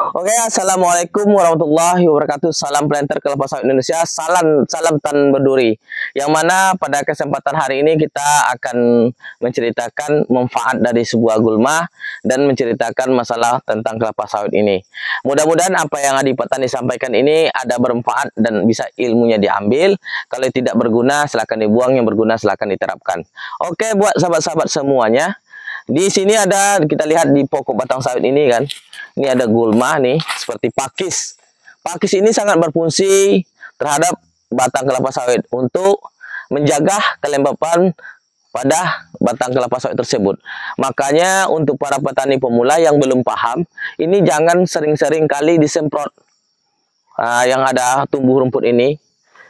Oke, assalamualaikum warahmatullahi wabarakatuh. Salam planter kelapa sawit Indonesia. Salam tan berduri. Yang mana pada kesempatan hari ini kita akan menceritakan manfaat dari sebuah gulma dan menceritakan masalah tentang kelapa sawit ini. Mudah-mudahan apa yang Adi Petani sampaikan ini ada bermanfaat dan bisa ilmunya diambil. Kalau tidak berguna, silakan dibuang. Yang berguna, silakan diterapkan. Oke, buat sahabat-sahabat semuanya. Di sini ada, kita lihat di pokok batang sawit ini kan, ini ada gulma nih, seperti pakis. Pakis ini sangat berfungsi terhadap batang kelapa sawit untuk menjaga kelembapan pada batang kelapa sawit tersebut. Makanya untuk para petani pemula yang belum paham, ini jangan sering-sering kali disemprot yang ada tumbuh rumput ini.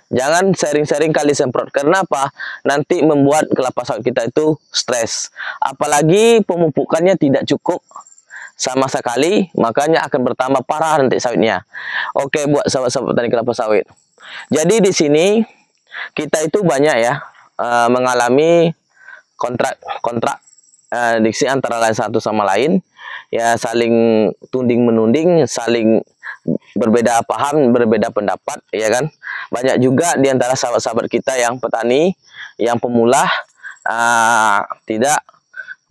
Jangan sering-sering kali semprot. Karena apa? Nanti membuat kelapa sawit kita itu stres. Apalagi pemupukannya tidak cukup sama sekali, makanya akan bertambah parah nanti sawitnya. Oke, buat sahabat-sahabat petani kelapa sawit. Jadi di sini kita itu banyak ya mengalami kontrak diksi antara lain satu sama lain, ya saling tunding menunding, saling berbeda paham, berbeda pendapat, ya kan. Banyak juga di antara sahabat-sahabat kita yang petani, yang pemula tidak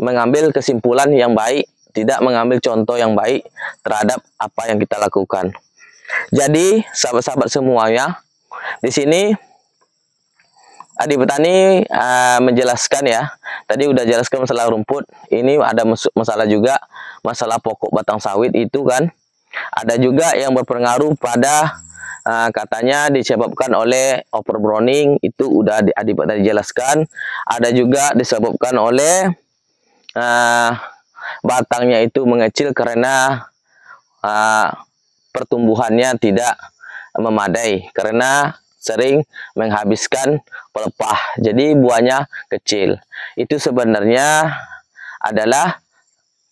mengambil kesimpulan yang baik, tidak mengambil contoh yang baik terhadap apa yang kita lakukan. Jadi sahabat-sahabat semuanya, di sini Adi Petani menjelaskan ya. Tadi udah jelaskan masalah rumput. Ini ada masalah juga masalah pokok batang sawit itu kan. Ada juga yang berpengaruh pada katanya disebabkan oleh overbrowning, itu udah Adi Petani jelaskan. Ada juga disebabkan oleh batangnya itu mengecil karena pertumbuhannya tidak memadai, karena sering menghabiskan pelepah, jadi buahnya kecil. Itu sebenarnya adalah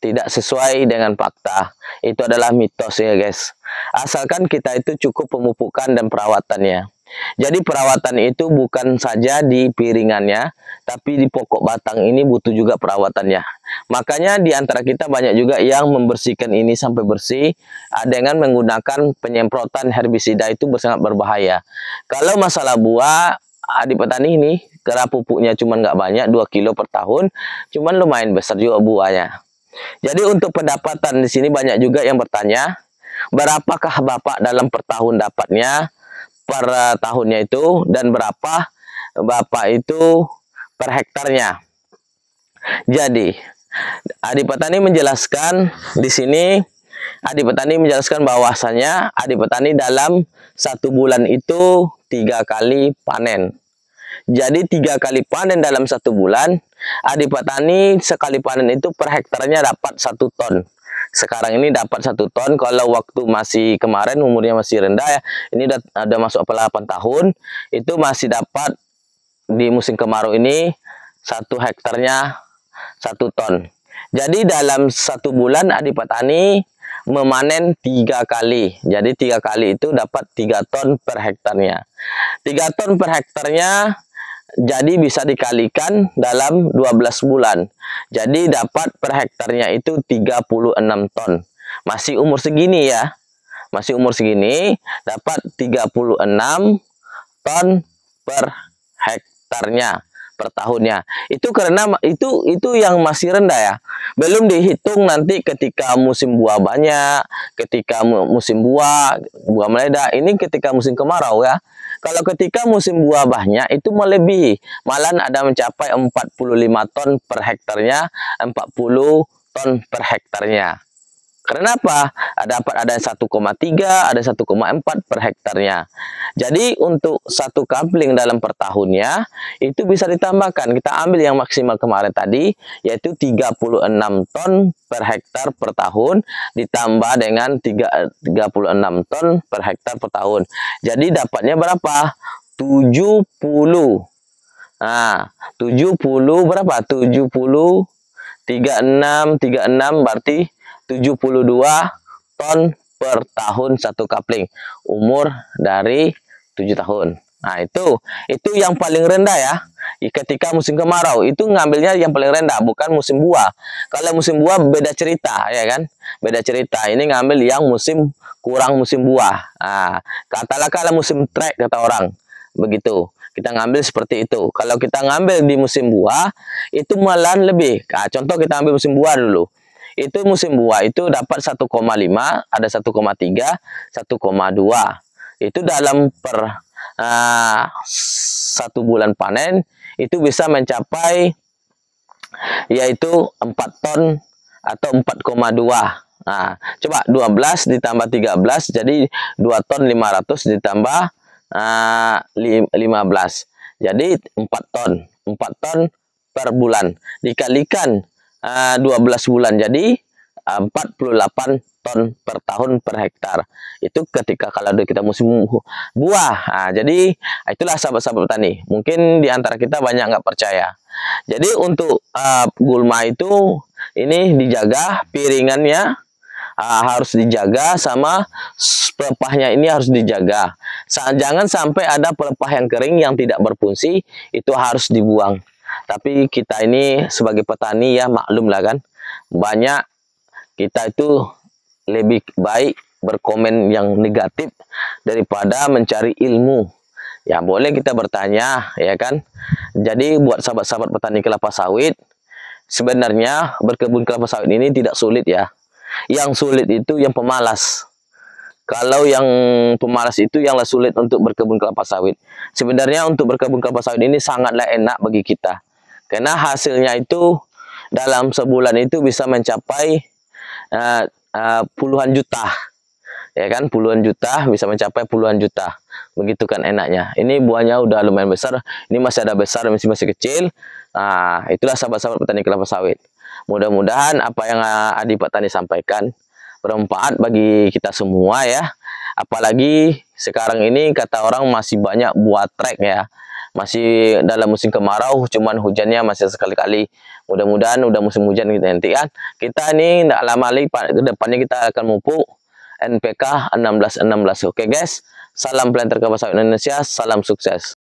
tidak sesuai dengan fakta. Itu adalah mitos ya guys. Asalkan kita itu cukup pemupukan dan perawatannya. Jadi perawatan itu bukan saja di piringannya, tapi di pokok batang ini butuh juga perawatannya. Makanya di antara kita banyak juga yang membersihkan ini sampai bersih dengan menggunakan penyemprotan herbisida, itu sangat berbahaya. Kalau masalah buah, Adi Petani ini karena pupuknya cuman nggak banyak, 2 kilo per tahun, cuman lumayan besar juga buahnya. Jadi untuk pendapatan di sini banyak juga yang bertanya, berapakah Bapak dalam per tahun dapatnya per tahunnya itu, dan berapa Bapak itu per hektarnya. Jadi Adi Petani menjelaskan di sini, Adi Petani menjelaskan bahwasanya Adi Petani dalam 1 bulan itu 3 kali panen. Jadi 3 kali panen dalam 1 bulan. Adi Petani sekali panen itu per hektarnya dapat 1 ton. Sekarang ini dapat 1 ton. Kalau waktu masih kemarin umurnya masih rendah ya, ini udah masuk 8 tahun, itu masih dapat di musim kemarau ini 1 hektarnya 1 ton. Jadi dalam 1 bulan Adi Petani memanen 3 kali. Jadi 3 kali itu dapat 3 ton per hektarnya. 3 ton per hektarnya jadi bisa dikalikan dalam 12 bulan. Jadi dapat per hektarnya itu 36 ton. Masih umur segini ya. Masih umur segini dapat 36 ton per hektarnya per tahunnya. Itu karena itu yang masih rendah ya. Belum dihitung nanti ketika musim buah banyak, ketika musim buah meledak. Ini ketika musim kemarau ya. Kalau ketika musim buah banyak itu melebihi, malah ada mencapai 45 ton per hektarnya, 40 ton per hektarnya. Kenapa? Ada 1,3, ada 1,4 per hektarnya. Jadi untuk 1 kapling dalam per tahunnya itu bisa ditambahkan. Kita ambil yang maksimal kemarin tadi, yaitu 36 ton per hektar per tahun, ditambah dengan 36 ton per hektar per tahun. Jadi dapatnya berapa? 70. Nah, 70 berapa? 70 36 berarti 72 ton per tahun 1 kapling, umur dari 7 tahun. Nah, itu yang paling rendah ya. Ketika musim kemarau itu ngambilnya yang paling rendah, bukan musim buah. Kalau musim buah beda cerita, ya kan? Beda cerita. Ini ngambil yang kurang musim buah. Nah, katakanlah kalau musim trek kata orang. Begitu. Kita ngambil seperti itu. Kalau kita ngambil di musim buah, itu malah lebih. Nah, contoh kita ambil musim buah dulu. Itu musim buah itu dapat 1,5, ada 1,3, 1,2. Itu dalam satu bulan panen itu bisa mencapai yaitu 4 ton atau 4,2. Nah, coba 12 ditambah 13 jadi 2 ton 500 ditambah 15. Jadi 4 ton. 4 ton per bulan dikalikan 12 bulan jadi 48 ton per tahun per hektar. Itu ketika kalau kita musim buah. Nah, jadi itulah sahabat-sahabat petani. Mungkin di antara kita banyak nggak percaya. Jadi untuk gulma itu ini dijaga piringannya harus dijaga, sama pelepahnya ini harus dijaga. Jangan sampai ada pelepah yang kering yang tidak berfungsi, itu harus dibuang. Tapi kita ini sebagai petani ya maklum lah kan, banyak kita itu lebih baik berkomen yang negatif daripada mencari ilmu. Ya boleh kita bertanya ya kan. Jadi buat sahabat-sahabat petani kelapa sawit, sebenarnya berkebun kelapa sawit ini tidak sulit ya. Yang sulit itu yang pemalas. Kalau yang pemalas itu yang sulit untuk berkebun kelapa sawit. Sebenarnya untuk berkebun kelapa sawit ini sangatlah enak bagi kita. Karena hasilnya itu dalam sebulan itu bisa mencapai puluhan juta. Ya kan, puluhan juta, bisa mencapai puluhan juta. Begitu kan enaknya. Ini buahnya udah lumayan besar. Ini masih ada besar, masih kecil. Nah, itulah sahabat-sahabat petani kelapa sawit. Mudah-mudahan apa yang Adi Petani sampaikan bermanfaat bagi kita semua ya. Apalagi sekarang ini kata orang masih banyak buah trek ya. Masih dalam musim kemarau, cuman hujannya masih sekali-kali. Mudah-mudahan udah musim hujan kita nanti kan. Kita ini tidak lama lagi ke depannya kita akan memupuk NPK 1616. Oke guys, salam planter kelapa sawit Indonesia, salam sukses.